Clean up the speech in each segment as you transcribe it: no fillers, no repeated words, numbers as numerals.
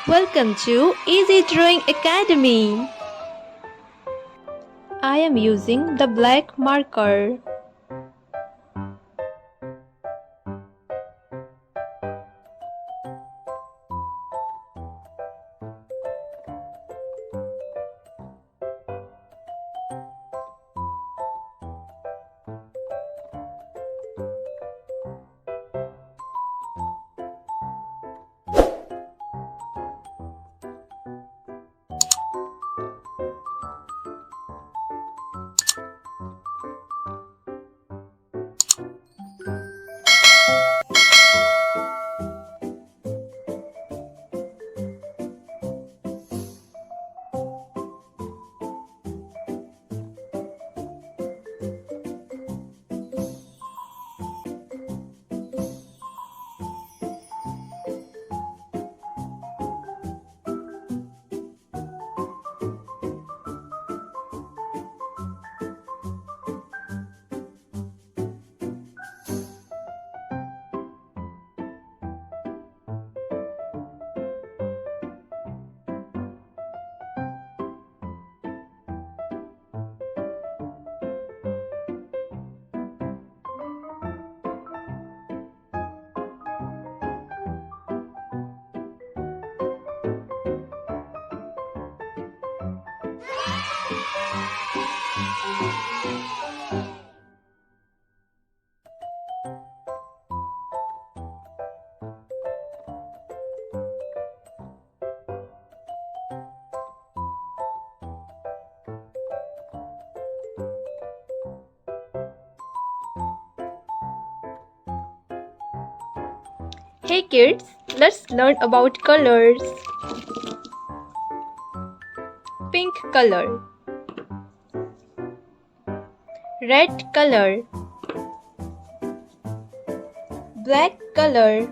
Welcome to Easy Drawing Academy. I am using the black marker. Hey kids, let's learn about colors. Pink color, red color, black color,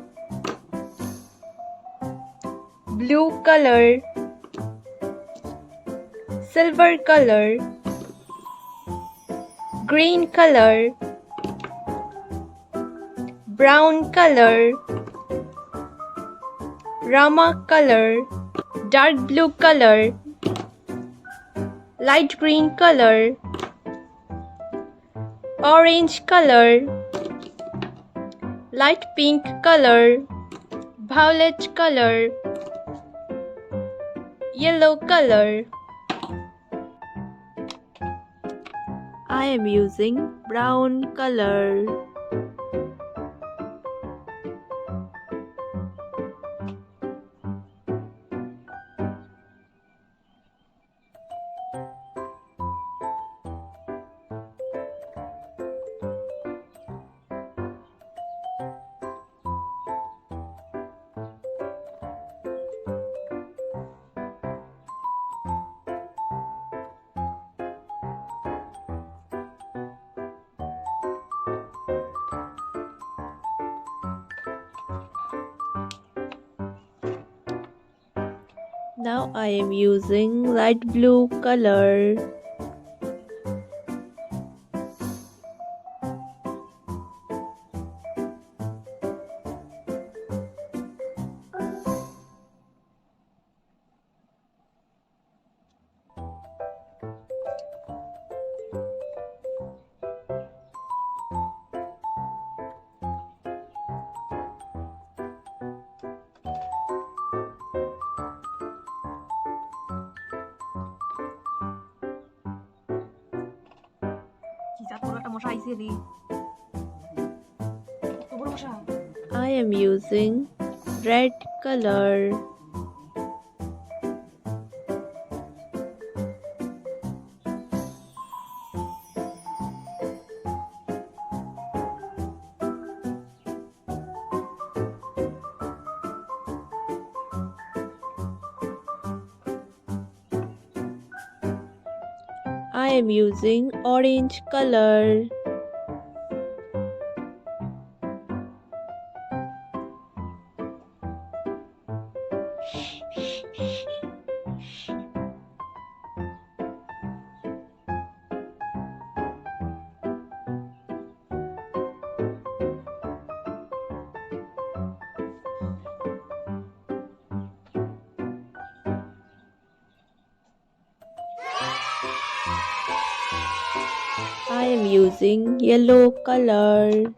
blue color, silver color, green color, brown color, rama color, dark blue color, light green color, orange color, light pink color, violet color, yellow color. I am using brown color. Now I am using light blue color. I am using red color. I am using orange color. I am using yellow color.